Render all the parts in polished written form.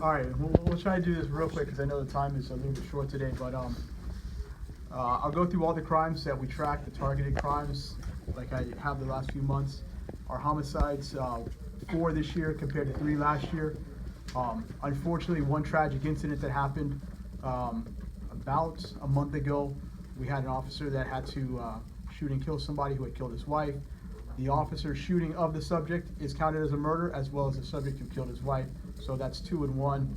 All right, we'll try to do this real quick because I know the time is a little bit short today, but I'll go through all the crimes that we track, the targeted crimes, like I have the last few months. Our homicides, 4 this year compared to 3 last year. Unfortunately, one tragic incident that happened about a month ago. We had an officer that had to shoot and kill somebody who had killed his wife. The officer's shooting of the subject is counted as a murder, as well as the subject who killed his wife. So that's 2 and 1.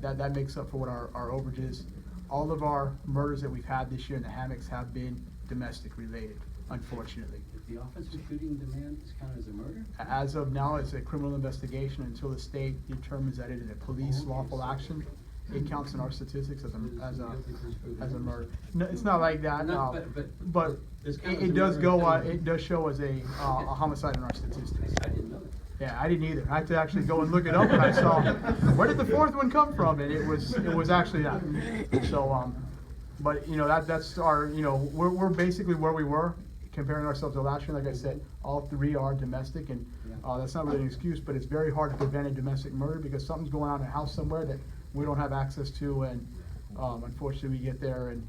That makes up for what our overage is. All of our murders that we've had this year in the Hammocks have been domestic related, unfortunately. If the officer shooting demand is counted as a murder? As of now, it's a criminal investigation until the state determines that it is a police lawful action. It counts in our statistics as a murder. No, it's not like that. But it does go. It does show as a homicide in our statistics. I didn't know that. Yeah, I didn't either. I had to actually go and look it up, and I saw where did the 4th one come from, and it was actually that. So, but that's our we're basically where we were comparing ourselves to last year. Like I said, all 3 are domestic, and that's not really an excuse, but it's very hard to prevent a domestic murder because something's going on in a house somewhere that we don't have access to, and unfortunately we get there and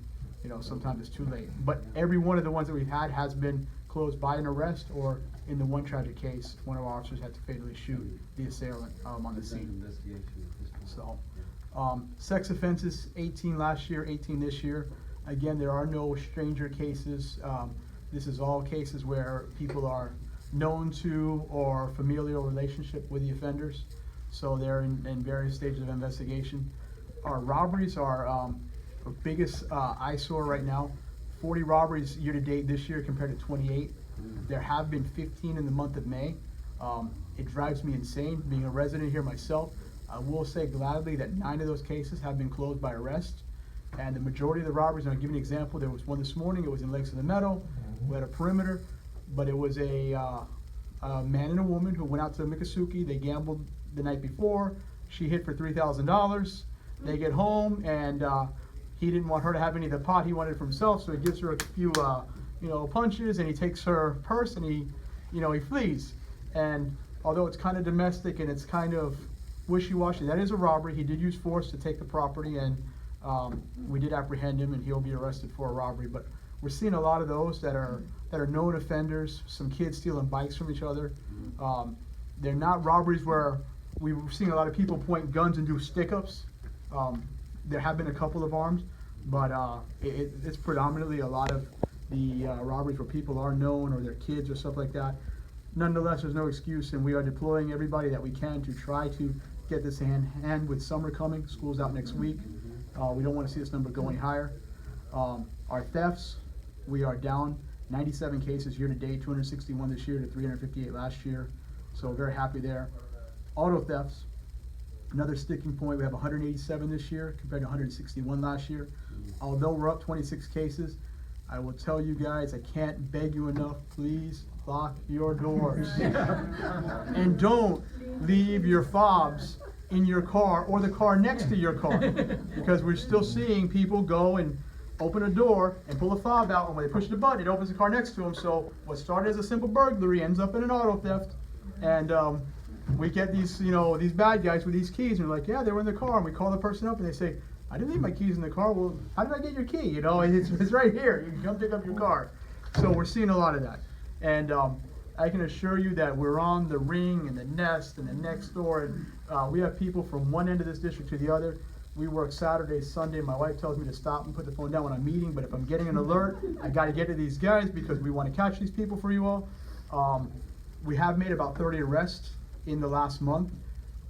sometimes it's too late. But every one of the ones that we've had has been closed by an arrest, or in the one tragic case, one of our officers had to fatally shoot the assailant on the scene. So, sex offenses, 18 last year, 18 this year. Again, there are no stranger cases. This is all cases where people are known to or familial relationship with the offenders. So they're in various stages of investigation. Our robberies are our biggest eyesore right now. 40 robberies year to date this year compared to 28. There have been 15 in the month of May. It drives me insane being a resident here myself. I will say gladly that 9 of those cases have been closed by arrest. And the majority of the robberies, and I'll give you an example, there was one this morning, it was in Lakes of the Meadow, we had a perimeter, but it was a man and a woman who went out to Miccosukee. They gambled the night before. She hit for $3,000. They get home, and he didn't want her to have any of the pot. He wanted it for himself, so he gives her a few punches, and he takes her purse, and he flees. And although it's kind of domestic and it's kind of wishy-washy, that is a robbery. He did use force to take the property, and we did apprehend him, and he'll be arrested for a robbery. But we're seeing a lot of those that are known offenders. Some kids stealing bikes from each other. They're not robberies where we're seeing a lot of people point guns and do stick-ups. There have been a couple of arms, but it's predominantly a lot of the robberies where people are known or their kids or stuff like that. Nonetheless, there's no excuse, and we are deploying everybody that we can to try to get this in hand with summer coming. School's out next week. We don't want to see this number go any higher. Our thefts, we are down 97 cases year to date, 261 this year to 358 last year. So very happy there. Auto thefts, another sticking point. We have 187 this year compared to 161 last year. Although we're up 26 cases, I will tell you guys, I can't beg you enough, please lock your doors. And don't leave your fobs in your car or the car next to your car, because we're still seeing people go and open a door and pull a fob out, and when they push the button, it opens the car next to them. So what started as a simple burglary ends up in an auto theft, and we get these these bad guys with these keys, and they're like, yeah, they were in the car, and we call the person up, and they say, I didn't leave my keys in the car. Well, how did I get your key? It's right here. You can come pick up your car. So we're seeing a lot of that, and I can assure you that we're on the Ring and the Nest and the next door, and we have people from one end of this district to the other. We work Saturday, Sunday. My wife tells me to stop and put the phone down when I'm meeting, but if I'm getting an alert, I got to get to these guys because we want to catch these people for you all. We have made about 30 arrests in the last month.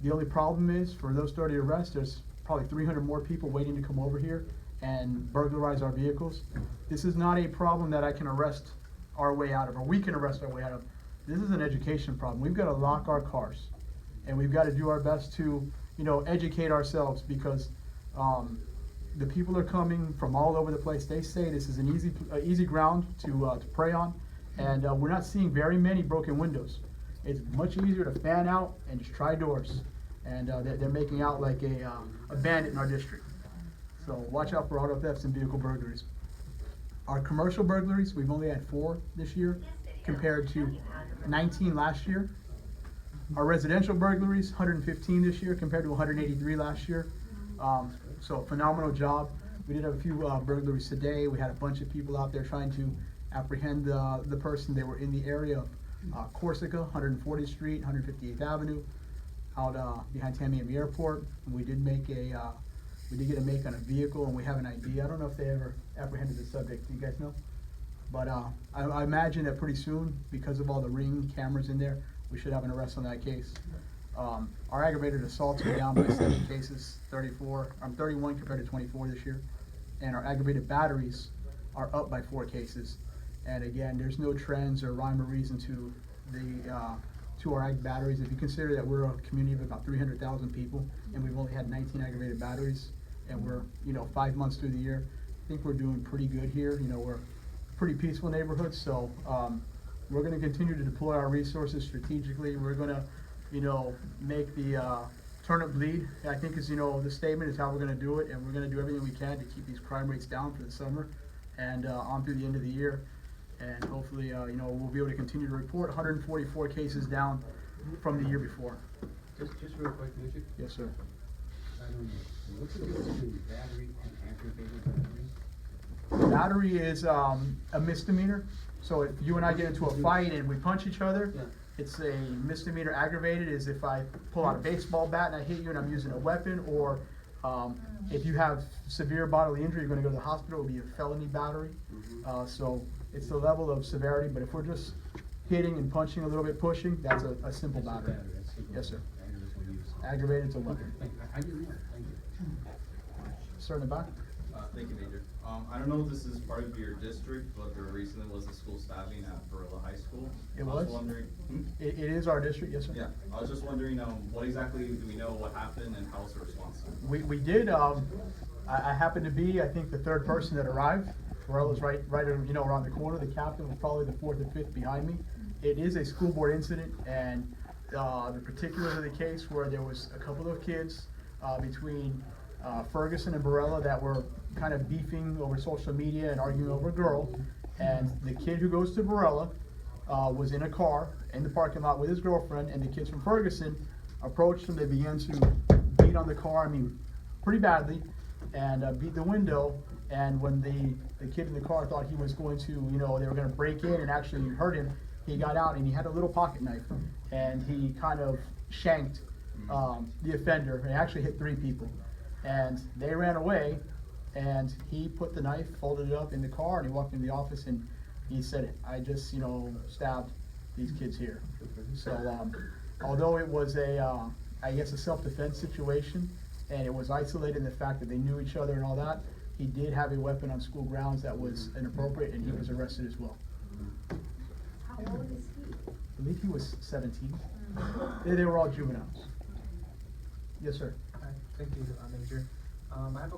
The only problem is, for those 30 arrests, there's probably 300 more people waiting to come over here and burglarize our vehicles. This is not a problem that I can arrest our way out of, or we can arrest our way out of. This is an education problem. We've got to lock our cars, and we've got to do our best to educate ourselves, because the people are coming from all over the place. They say this is an easy ground to prey on, and we're not seeing very many broken windows. It's much easier to fan out and just try doors, and they're making out like a bandit in our district. So watch out for auto thefts and vehicle burglaries. Our commercial burglaries, we've only had 4 this year compared to 19 last year. Our residential burglaries, 115 this year compared to 183 last year. So phenomenal job. We did have a few burglaries today. We had a bunch of people out there trying to apprehend the person. They were in the area of Corsica, 140th Street, 158th Avenue, out behind Tamiami Airport. And we did get a make on a vehicle, and we have an ID. I don't know if they ever apprehended the subject. Do you guys know? But I imagine that pretty soon, because of all the Ring cameras in there, we should have an arrest on that case. Our aggravated assaults are down by 7 cases, 31 compared to 24 this year. And our aggravated batteries are up by 4 cases. And again, there's no trends or rhyme or reason to our ag batteries. If you consider that we're a community of about 300,000 people, and we've only had 19 aggravated batteries, and we're 5 months through the year, I think we're doing pretty good here. We're a pretty peaceful neighborhood, so we're going to continue to deploy our resources strategically. We're going to make the turnip bleed, I think is, the statement is how we're gonna do it, and we're gonna do everything we can to keep these crime rates down for the summer and on through the end of the year. And hopefully, we'll be able to continue to report 144 cases down from the year before. Just real quick, Richard. Yes, sir. I don't know. What's the difference between battery and aggravated battery? Battery is a misdemeanor. So if you and I get into a fight and we punch each other, Yeah. it's a misdemeanor. Aggravated is if I pull out a baseball bat and I hit you and I'm using a weapon, or if you have severe bodily injury, you're gonna go to the hospital, it would be a felony battery. So it's the level of severity, but if we're just hitting and punching a little bit, pushing, that's a simple That's battery. That's simple. Yes, sir. Aggravated use. Aggravated to weapon. Okay, I didn't know. Thank you. Sir in the back? Thank you, Major. I don't know if this is part of your district, but there recently was a school stabbing at Barilla High School. It I was? wondering, It is our district, yes, sir. yeah, I was just wondering, what exactly do we know what happened and how was the response? We did, I happened to be, I think, the 3rd person that arrived. Barella's right, around the corner. The captain was probably the 4th or 5th behind me. It is a school board incident, and the particulars of the case where there was a couple of kids between Ferguson and Barella that were kind of beefing over social media and arguing over a girl. And the kid who goes to Barella was in a car in the parking lot with his girlfriend, and the kids from Ferguson approached him. They began to beat on the car, pretty badly, and beat the window. And when the kid in the car thought he was going to, they were going to break in and actually hurt him, he got out and he had a little pocket knife, and he kind of shanked the offender, and actually hit 3 people. And they ran away, and he put the knife, folded it up in the car, and he walked into the office and he said, I just, stabbed these kids here. So, although it was I guess a self-defense situation, and it was isolated in the fact that they knew each other and all that, he did have a weapon on school grounds that was inappropriate, and he was arrested as well. How old is he? I believe he was 17. They were all juveniles. Yes, sir. Thank you, Major. I have a